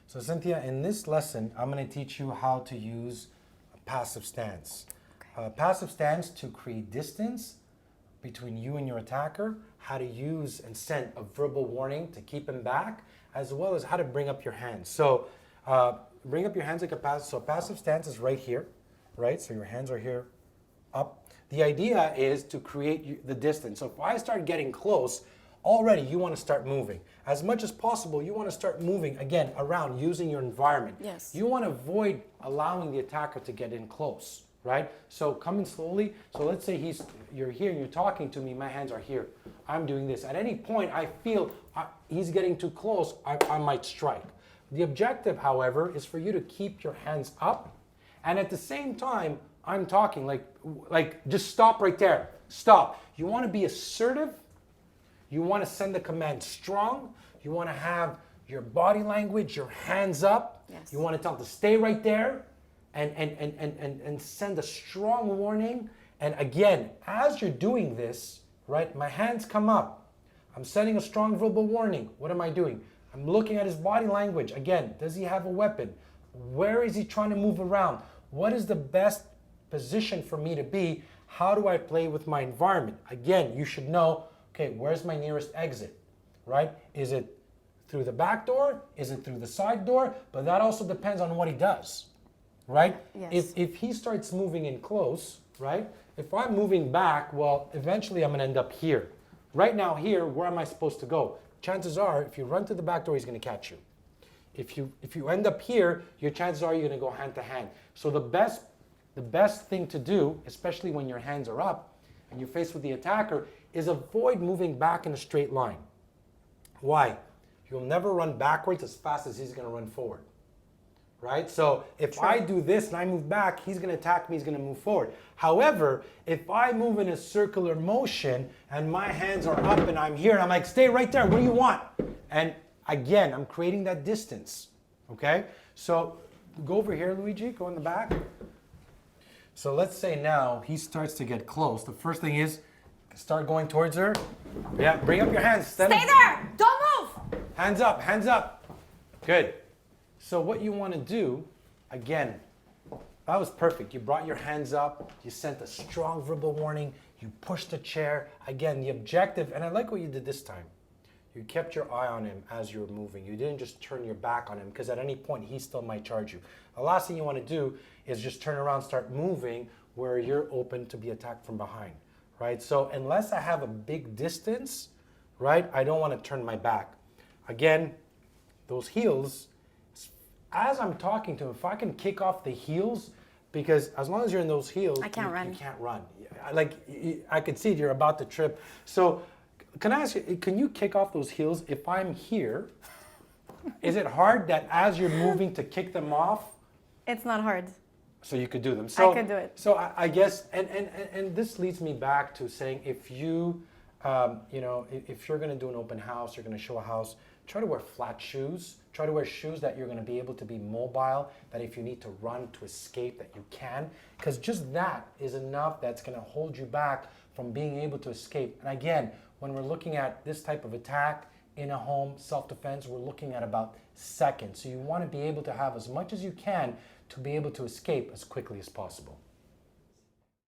So Cynthia, in this lesson, I'm going to teach you how to use a passive stance. Okay. Passive stance to create distance between you and your attacker, how to use and send a verbal warning to keep him back, as well as how to bring up your hands. So bring up your hands like a passive. So passive stance is right here, right? So your hands are here, up. The idea is to create the distance. So if I start getting close, already you want to start moving. As much as possible, you want to start moving, again, around, using your environment. Yes. You want to avoid allowing the attacker to get in close, right? So coming slowly. So let's say you're here and you're talking to me, my hands are here. I'm doing this. At any point, I feel he's getting too close, I might strike. The objective, however, is for you to keep your hands up, and at the same time, I'm talking like just stop right there. Stop. You want to be assertive. You want to send the command strong. You want to have your body language, your hands up. Yes. You want to tell them to stay right there and send a strong warning. And again, as you're doing this, right, my hands come up. I'm sending a strong verbal warning. What am I doing? I'm looking at his body language. Again, does he have a weapon? Where is he trying to move around? What is the best position for me to be? How do I play with my environment? Again, you should know, okay, where's my nearest exit, right? Is it through the back door? Is it through the side door? But that also depends on what he does, right? Yes. If he starts moving in close, right? If I'm moving back, well, eventually I'm gonna end up here. Right now here, where am I supposed to go? Chances are, if you run to the back door, he's gonna catch you. If you end up here, your chances are you're gonna go hand to hand. So the best thing to do, especially when your hands are up and you're faced with the attacker, is avoid moving back in a straight line. Why? You'll never run backwards as fast as he's gonna run forward, right? So if I do this and I move back, he's gonna attack me, he's gonna move forward. However, if I move in a circular motion and my hands are up and I'm here and I'm like, stay right there, what do you want? And again, I'm creating that distance, okay? So go over here, Luigi, go in the back. So let's say now he starts to get close. The first thing is, start going towards her. Yeah, bring up your hands. Stay there! Don't move! Hands up, hands up. Good. So what you want to do, again, that was perfect. You brought your hands up, you sent a strong verbal warning, you pushed the chair. Again, the objective, and I like what you did this time. You kept your eye on him as you were moving. You didn't just turn your back on him, because at any point he still might charge you. The last thing you want to do is just turn around, start moving where you're open to be attacked from behind, right? So unless I have a big distance, right, I don't want to turn my back. Again, those heels, as I'm talking to him, if I can kick off the heels, because as long as you're in those heels, I can't run. You can't run. Like, I could see you're about to trip. So can I ask you, can you kick off those heels if I'm here? Is it hard that as you're moving to kick them off? It's not hard. So you could do them. So I could do it. So I guess, and this leads me back to saying, if you, if you're going to do an open house, you're going to show a house, try to wear flat shoes. Try to wear shoes that you're going to be able to be mobile, that if you need to run to escape, that you can. Because just that is enough that's going to hold you back from being able to escape. And again, when we're looking at this type of attack in a home, self-defense, we're looking at about seconds. So you want to be able to have as much as you can to be able to escape as quickly as possible.